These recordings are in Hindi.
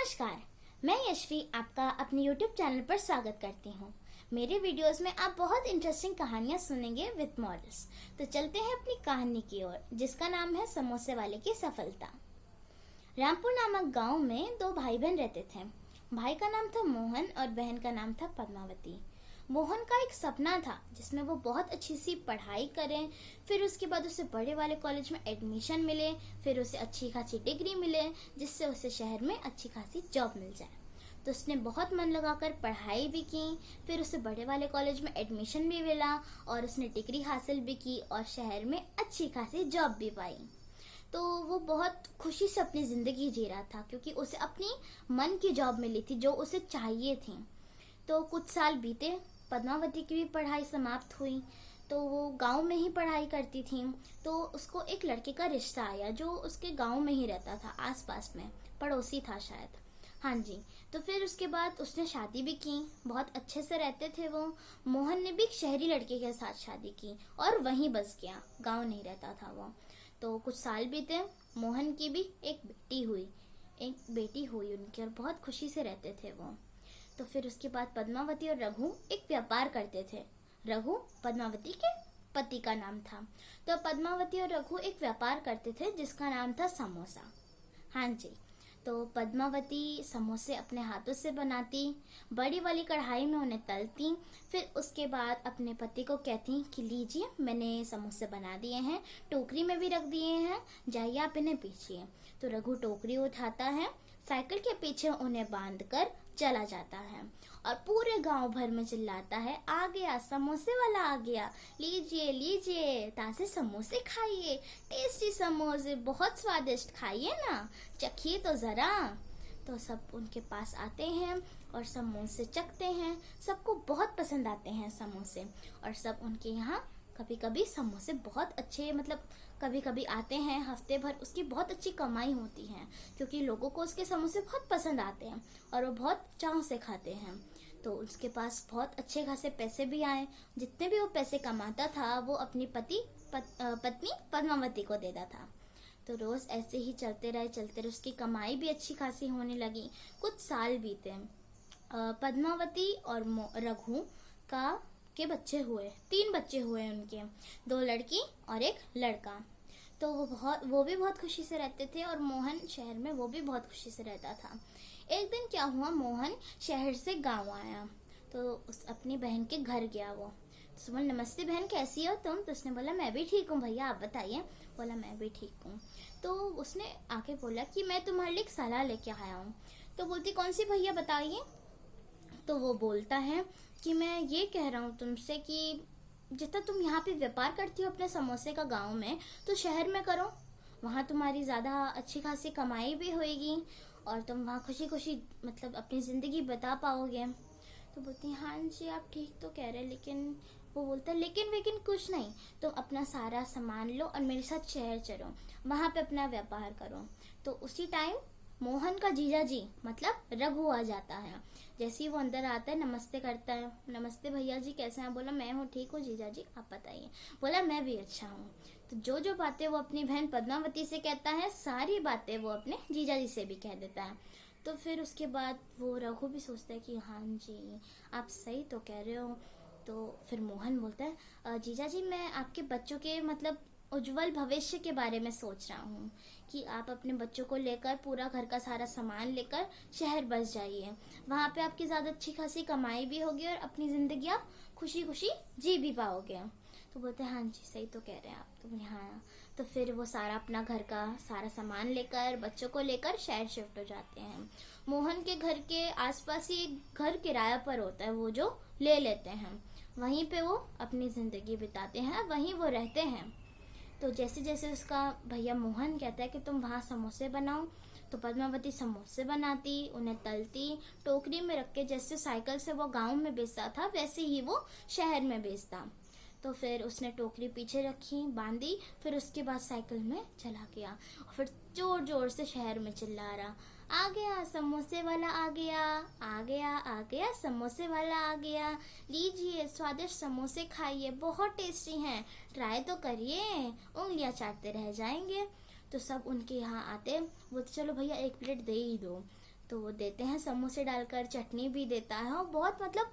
नमस्कार, मैं यशवी आपका अपने YouTube चैनल पर स्वागत करती हूँ। मेरे वीडियोस में आप बहुत इंटरेस्टिंग कहानियाँ सुनेंगे विद मॉडल्स। तो चलते हैं अपनी कहानी की ओर, जिसका नाम है समोसे वाले की सफलता। रामपुर नामक गांव में दो भाई बहन रहते थे। भाई का नाम था मोहन और बहन का नाम था पद्मावती। मोहन का एक सपना था जिसमें वो बहुत अच्छी सी पढ़ाई करें, फिर उसके बाद उसे बड़े वाले कॉलेज में एडमिशन मिले, फिर उसे अच्छी खासी डिग्री मिले जिससे उसे शहर में अच्छी खासी जॉब मिल जाए। तो उसने बहुत मन लगाकर पढ़ाई भी की, फिर उसे बड़े वाले कॉलेज में एडमिशन भी मिला और उसने डिग्री हासिल भी की और शहर में अच्छी खासी जॉब भी पाई। तो वो बहुत खुशी से अपनी जिंदगी जी रहा था क्योंकि उसे अपनी मन की जॉब मिली थी जो उसे चाहिए थी। तो कुछ साल बीते, पद्मावती की भी पढ़ाई समाप्त हुई। तो वो गांव में ही पढ़ाई करती थी। तो उसको एक लड़के का रिश्ता आया जो उसके गांव में ही रहता था, आसपास में पड़ोसी था शायद। हाँ जी। तो फिर उसके बाद उसने शादी भी की, बहुत अच्छे से रहते थे वो। मोहन ने भी एक शहरी लड़के के साथ शादी की और वहीं बस गया, गांव नहीं रहता था वो। तो कुछ साल बीते, मोहन की भी एक बेटी हुई उनकी और बहुत खुशी से रहते थे वो। तो फिर उसके बाद पद्मावती और रघु एक व्यापार करते थे। रघु पद्मावती के पति का नाम था। तो पद्मावती और रघु एक व्यापार करते थे जिसका नाम था समोसा। हाँ जी। तो पद्मावती समोसे अपने हाथों से बनाती, बड़ी वाली कढ़ाई में उन्हें तलती, फिर उसके बाद अपने पति को कहती कि लीजिए मैंने समोसे बना दिए हैं, टोकरी में भी रख दिए हैं, जाइए आप इन्हें पीछिए। तो रघु टोकरी उठाता है, साइकिल के पीछे उन्हें बांधकर चला जाता है और पूरे गांव भर में चिल्लाता है, आ गया समोसे वाला आ गया, लीजिए लीजिए ताजे समोसे खाइए, टेस्टी समोसे बहुत स्वादिष्ट, खाइए ना, चखिए तो जरा। तो सब उनके पास आते हैं और समोसे चखते हैं। सबको बहुत पसंद आते हैं समोसे और सब उनके यहाँ कभी कभी समोसे बहुत अच्छे, मतलब कभी कभी आते हैं, हफ्ते भर उसकी बहुत अच्छी कमाई होती है क्योंकि लोगों को उसके समोसे बहुत पसंद आते हैं और वो बहुत चाव से खाते हैं। तो उसके पास बहुत अच्छे खासे पैसे भी आए। जितने भी वो पैसे कमाता था वो अपनी पत्नी पद्मावती को देता था। तो रोज ऐसे ही चलते रहे, उसकी कमाई भी अच्छी खासी होने लगी। कुछ साल बीते, पद्मावती और रघु के बच्चे हुए, 3 बच्चे हुए उनके, 2 लड़की और 1 लड़का। तो वो भी बहुत खुशी से रहते थे और मोहन शहर में वो भी बहुत खुशी से रहता था। एक दिन क्या हुआ, मोहन शहर से गांव आया तो उस अपनी बहन के घर गया वो। तो बोला, नमस्ते बहन, कैसी हो तुम? तो उसने बोला, मैं भी ठीक हूँ भैया, आप बताइए। बोला, मैं भी ठीक हूँ। तो उसने आके बोला कि मैं तुम्हारे लिए एक सलाह लेके आया हूँ। तो बोलती, कौन सी भैया, बताइए। तो वो बोलता है कि मैं ये कह रहा हूँ तुमसे कि जितना तुम यहाँ पे व्यापार करती हो अपने समोसे का गांव में, तो शहर में करो, वहाँ तुम्हारी ज्यादा अच्छी खासी कमाई भी होगी और तुम वहाँ खुशी खुशी मतलब अपनी जिंदगी बता पाओगे। तो बोलती है, हाँ जी आप ठीक तो कह रहे, लेकिन वो बोलता है, लेकिन कुछ नहीं, तुम अपना सारा सामान लो और मेरे साथ शहर चलो, वहां पे अपना व्यापार करो। तो उसी टाइम मोहन का जीजा जी मतलब रघु आ जाता है। जैसे ही वो अंदर आता है, नमस्ते करता है, नमस्ते भैया जी कैसे हैं? बोला, मैं हूँ ठीक हूँ जीजा जी, आप बताइए। बोला, मैं भी अच्छा हूँ। तो जो जो बातें वो अपनी बहन पद्मावती से कहता है, सारी बातें वो अपने जीजा जी से भी कह देता है। तो फिर उसके बाद वो रघु भी सोचता है कि हाँ जी आप सही तो कह रहे हो। तो फिर मोहन बोलता है, जीजा जी मैं आपके बच्चों के मतलब उज्जवल भविष्य के बारे में सोच रहा हूँ कि आप अपने बच्चों को लेकर पूरा घर का सारा सामान लेकर शहर बस जाइए, वहाँ पे आपकी ज्यादा अच्छी खासी कमाई भी होगी और अपनी जिंदगी आप खुशी खुशी जी भी पाओगे। तो बोलते हैं, हाँ जी सही तो कह रहे हैं आप। तो बोले, हाँ। तो फिर वो सारा अपना घर का सारा सामान लेकर बच्चों को लेकर शहर शिफ्ट हो जाते हैं। मोहन के घर के आसपास ही एक घर किराया पर होता है, वो जो ले लेते हैं, वहीं पे वो अपनी जिंदगी बिताते हैं, वहीं वो रहते हैं। तो जैसे जैसे उसका भैया मोहन कहता है कि तुम वहाँ समोसे बनाओ, तो पद्मावती समोसे बनाती, उन्हें तलती, टोकरी में रख के, जैसे साइकिल से वो गांव में बेचता था वैसे ही वो शहर में बेचता। तो फिर उसने टोकरी पीछे रखी, बांधी, फिर उसके बाद साइकिल में चला गया और फिर जोर जोर से शहर में चिल्ला रहा, आ गया समोसे वाला आ गया, आ गया आ गया समोसे वाला आ गया, लीजिए स्वादिष्ट समोसे खाइए, बहुत टेस्टी हैं, ट्राई तो करिए, उंगलियां चाटते रह जाएंगे। तो सब उनके यहाँ आते, बोलते चलो भैया 1 प्लेट दे ही दो। तो वो देते हैं समोसे डालकर, चटनी भी देता है, और बहुत मतलब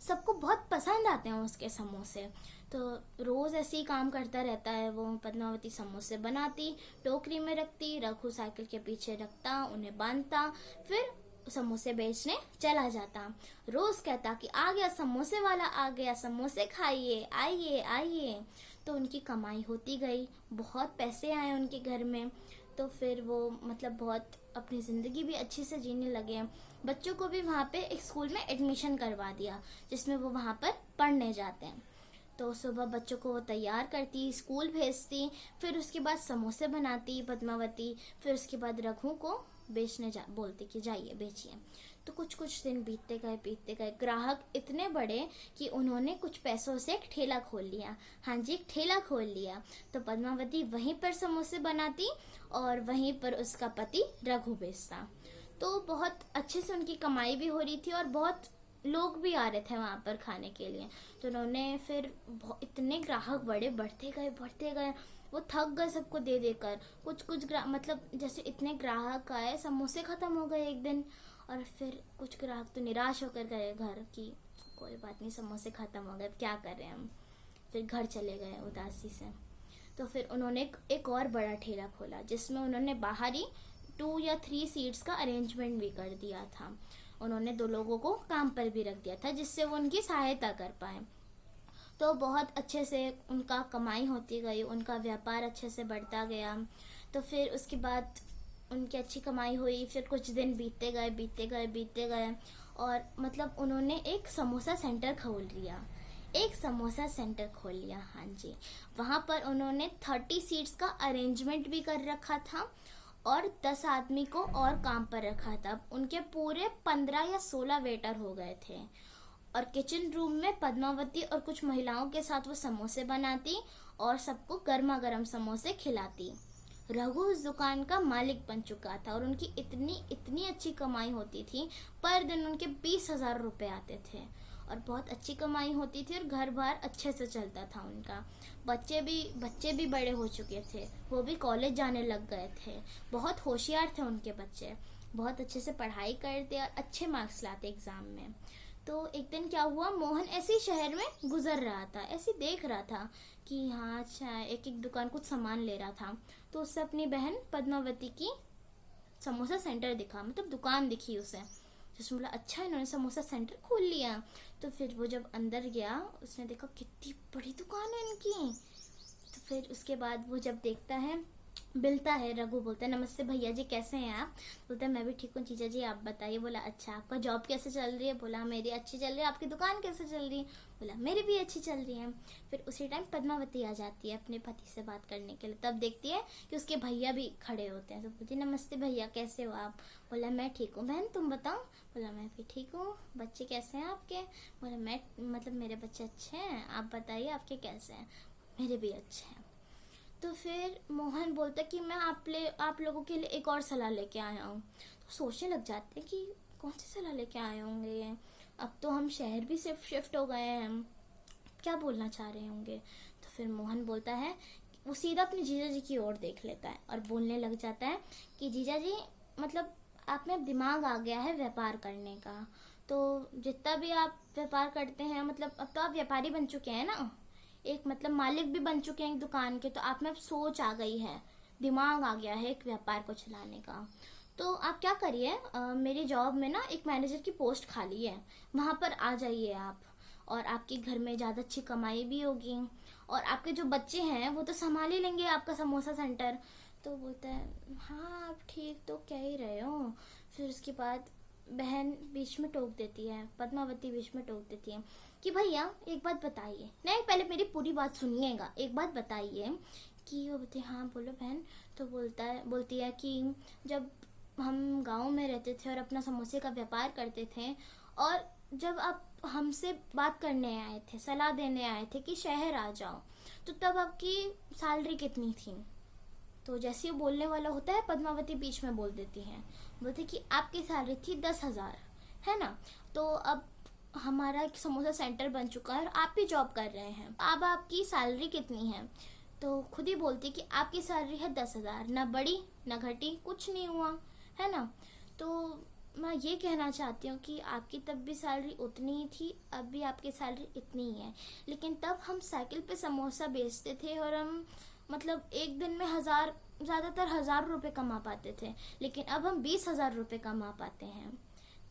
सबको बहुत पसंद आते हैं उसके समोसे। तो रोज ऐसे ही काम करता रहता है वो। पद्मावती समोसे बनाती, टोकरी में रखती, रघु साइकिल के पीछे रखता, उन्हें बांधता, फिर समोसे बेचने चला जाता। रोज कहता कि आ गया समोसे वाला, आ गया, समोसे खाइए, आइए आइए। तो उनकी कमाई होती गई, बहुत पैसे आए उनके घर में। तो फिर वो मतलब बहुत अपनी ज़िंदगी भी अच्छे से जीने लगे। बच्चों को भी वहाँ पे एक स्कूल में एडमिशन करवा दिया, जिसमें वो वहाँ पर पढ़ने जाते हैं। तो सुबह बच्चों को तैयार करती, स्कूल भेजती, फिर उसके बाद समोसे बनाती पद्मावती, फिर उसके बाद रघु को बेचने बोलती कि जाइए बेचिए। तो कुछ दिन बीतते गए, ग्राहक इतने बड़े कि उन्होंने कुछ पैसों से एक ठेला खोल लिया। हाँ जी, एक ठेला खोल लिया। तो पद्मावती वहीं पर समोसे बनाती और वहीं पर उसका पति रघु बेचता। तो बहुत अच्छे से उनकी कमाई भी हो रही थी और बहुत लोग भी आ रहे थे वहाँ पर खाने के लिए। तो उन्होंने फिर इतने ग्राहक बढ़ते गए, वो थक गए सबको दे देकर। कुछ मतलब जैसे इतने ग्राहक आए, समोसे खत्म हो गए एक दिन, और फिर कुछ ग्राहक तो निराश होकर गए घर की, कोई बात नहीं, समोसे खत्म हो गए, क्या करें हम। फिर घर चले गए उदासी से। तो फिर उन्होंने एक और बड़ा ठेला खोला, जिसमें उन्होंने बाहर ही 2 या 3 सीट्स का अरेंजमेंट भी कर दिया था। उन्होंने 2 लोगों को काम पर भी रख दिया था, जिससे वो उनकी सहायता कर पाए। तो बहुत अच्छे से उनका कमाई होती गई, उनका व्यापार अच्छे से बढ़ता गया। तो फिर उसके बाद उनकी अच्छी कमाई हुई। फिर कुछ दिन बीतते गए और मतलब उन्होंने एक समोसा सेंटर खोल लिया। हाँ जी, वहाँ पर उन्होंने 30 सीट्स का अरेंजमेंट भी कर रखा था और 10 आदमी को और काम पर रखा था। उनके पूरे 15 या 16 वेटर हो गए थे। और किचन रूम में पद्मावती और कुछ महिलाओं के साथ वो समोसे बनाती और सबको गर्मा गर्म समोसे खिलाती। रघु उस दुकान का मालिक बन चुका था और उनकी इतनी अच्छी कमाई होती थी। पर दिन उनके 20,000 रुपए आते थे और बहुत अच्छी कमाई होती थी और घर बार अच्छे से चलता था उनका। बच्चे भी बड़े हो चुके थे, वो भी कॉलेज जाने लग गए थे। बहुत होशियार थे उनके बच्चे, बहुत अच्छे से पढ़ाई करते और अच्छे मार्क्स लाते एग्जाम में। तो एक दिन क्या हुआ, मोहन ऐसे शहर में गुजर रहा था, ऐसे देख रहा था कि हाँ अच्छा, एक दुकान कुछ सामान ले रहा था। तो उससे अपनी बहन पद्मावती की समोसा सेंटर दिखा, मतलब दुकान दिखी उसे, जिसमें बोला अच्छा इन्होंने समोसा सेंटर खोल लिया। तो फिर वो जब अंदर गया, उसने देखा कितनी बड़ी दुकान है इनकी। तो फिर उसके बाद वो जब देखता है, मिलता है, रघु बोलता है नमस्ते भैया जी, कैसे हैं आप। बोलता है मैं भी ठीक हूँ जीजा जी, आप बताइए। बोला अच्छा, आपका जॉब कैसे चल रही है। बोला मेरी अच्छी चल रही है, आपकी दुकान कैसे चल रही है। बोला मेरी भी अच्छी चल रही है। फिर उसी टाइम पद्मावती आ जाती है अपने पति से बात करने के लिए। तब देखती है कि उसके भैया भी खड़े होते हैं। तो बोलती नमस्ते भैया, कैसे हो आप। बोला मैं ठीक हूँ बहन, तुम बताओ। बोला मैं भी ठीक हूँ। बच्चे कैसे हैं आपके। बोला मैं मतलब मेरे बच्चे अच्छे हैं, आप बताइए आपके कैसे हैं। मेरे भी अच्छे हैं। तो फिर मोहन बोलता कि मैं आप लोगों के लिए एक और सलाह लेके आया हूँ। तो सोचने लग जाते हैं कि कौन सी सलाह लेके आए होंगे ये, अब तो हम शहर भी शिफ्ट हो गए हैं, हम क्या बोलना चाह रहे होंगे। तो फिर मोहन बोलता है, वो सीधा अपने जीजा जी की ओर देख लेता है और बोलने लग जाता है कि जीजा जी मतलब आप में दिमाग आ गया है व्यापार करने का। तो जितना भी आप व्यापार करते हैं, मतलब अब तो आप व्यापारी बन चुके हैं ना, एक मतलब मालिक भी बन चुके हैं एक दुकान के। तो आप में सोच आ गई है, दिमाग आ गया है एक व्यापार को चलाने का। तो आप क्या करिए, मेरी जॉब में ना एक मैनेजर की पोस्ट खाली है, वहाँ पर आ जाइए आप, और आपके घर में ज़्यादा अच्छी कमाई भी होगी और आपके जो बच्चे हैं वो तो संभाल ही लेंगे आपका समोसा सेंटर। तो बोलता है हाँ आप ठीक तो कह ही रहे हो। फिर उसके बाद बहन बीच में टोक देती है, पद्मावती बीच में टोक देती है कि भैया एक बात बताइए। नहीं, पहले मेरी पूरी बात सुनिएगा, एक बात बताइए कि वो बोलती हाँ बोलो बहन। तो बोलती है कि जब हम गांव में रहते थे और अपना समोसे का व्यापार करते थे, और जब आप हमसे बात करने आए थे, सलाह देने आए थे कि शहर आ जाओ, तो तब आपकी सैलरी कितनी थी। तो जैसे वो बोलने वाला होता है, पद्मावती बीच में बोल देती है, बोलती कि आपकी सैलरी थी 10,000, है ना। तो अब हमारा एक समोसा सेंटर बन चुका है और आप भी जॉब कर रहे हैं, अब आपकी सैलरी कितनी है। तो खुद ही बोलती कि आपकी सैलरी है 10,000, ना बढ़ी ना घटी, कुछ नहीं हुआ, है ना। तो मैं ये कहना चाहती हूँ कि आपकी तब भी सैलरी उतनी ही थी, अब भी आपकी सैलरी इतनी ही है। लेकिन तब हम साइकिल पे समोसा बेचते थे और हम मतलब एक दिन में ज़्यादातर 1,000 रुपये कमा पाते थे, लेकिन अब हम 20,000 रुपये कमा पाते हैं।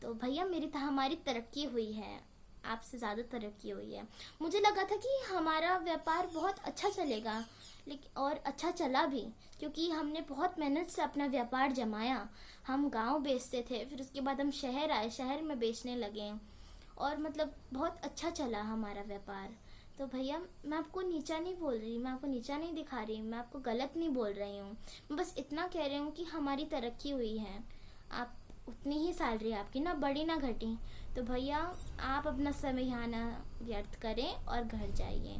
तो भैया हमारी तरक्की हुई है, आपसे ज़्यादा तरक्की हुई है। मुझे लगा था कि हमारा व्यापार बहुत अच्छा चलेगा, लेकिन और अच्छा चला भी, क्योंकि हमने बहुत मेहनत से अपना व्यापार जमाया। हम गांव बेचते थे, फिर उसके बाद हम शहर आए, शहर में बेचने लगे और मतलब बहुत अच्छा चला हमारा व्यापार। तो भैया मैं आपको नीचा नहीं बोल रही, मैं आपको नीचा नहीं दिखा रही, मैं आपको गलत नहीं बोल रही हूँ। मैं बस इतना कह रही हूँ कि हमारी तरक्की हुई है। आप उतनी ही सैलरी आपकी, ना बढ़ी ना घटी। तो भैया आप अपना समय यहाँ ना व्यर्थ करें और घर जाइए,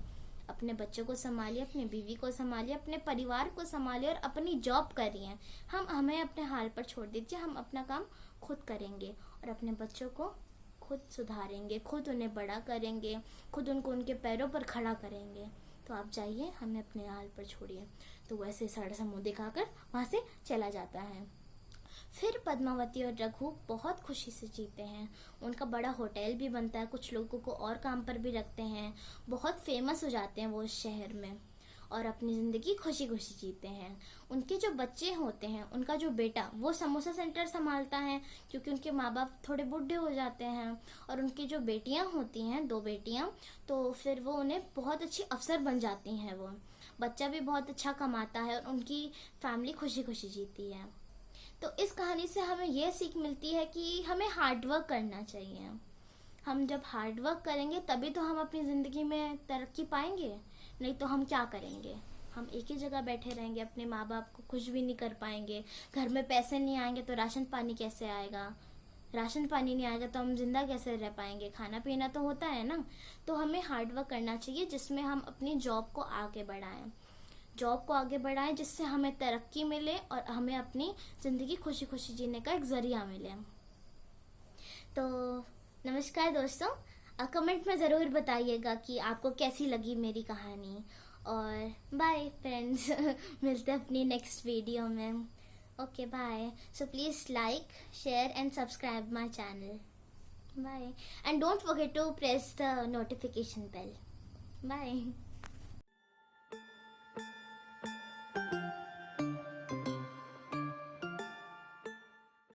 अपने बच्चों को संभालिए, अपनी बीवी को संभालिए, अपने परिवार को संभालिए और अपनी जॉब करिए। हमें अपने हाल पर छोड़ दीजिए, हम अपना काम खुद करेंगे और अपने बच्चों को खुद सुधारेंगे, खुद उन्हें बड़ा करेंगे, खुद उनको उनके पैरों पर खड़ा करेंगे। तो आप जाइए, हमें अपने हाल पर छोड़िए। तो वैसे साड़ा सा मुँह दिखाकर वहाँ से चला जाता है। फिर पद्मावती और रघु बहुत खुशी से जीते हैं। उनका बड़ा होटल भी बनता है, कुछ लोगों को और काम पर भी रखते हैं, बहुत फेमस हो जाते हैं वो उस शहर में और अपनी ज़िंदगी खुशी खुशी जीते हैं। उनके जो बच्चे होते हैं, उनका जो बेटा वो समोसा सेंटर संभालता है, क्योंकि उनके माँ बाप थोड़े बूढ़े हो जाते हैं। और उनकी जो बेटियाँ होती हैं, 2 बेटियाँ, तो फिर वो उन्हें बहुत अच्छी अफसर बन जाती हैं। वो बच्चा भी बहुत अच्छा कमाता है और उनकी फैमिली खुशी खुशी जीती है। तो इस कहानी से हमें यह सीख मिलती है कि हमें हार्ड वर्क करना चाहिए। हम जब हार्ड वर्क करेंगे तभी तो हम अपनी ज़िंदगी में तरक्की पाएंगे, नहीं तो हम क्या करेंगे। हम एक ही जगह बैठे रहेंगे, अपने माँ बाप को खुश भी नहीं कर पाएंगे, घर में पैसे नहीं आएंगे तो राशन पानी कैसे आएगा, राशन पानी नहीं आएगा तो हम जिंदा कैसे रह पाएंगे, खाना पीना तो होता है ना। तो हमें हार्ड वर्क करना चाहिए, जिसमें हम अपनी जॉब को आगे बढ़ाएं, जिससे हमें तरक्की मिले और हमें अपनी ज़िंदगी खुशी खुशी जीने का एक ज़रिया मिले। तो नमस्कार दोस्तों, कमेंट में ज़रूर बताइएगा कि आपको कैसी लगी मेरी कहानी। और बाय फ्रेंड्स, मिलते हैं अपनी नेक्स्ट वीडियो में। Okay bye. So please like, share and subscribe my channel. Bye and don't forget to press the notification bell. Bye.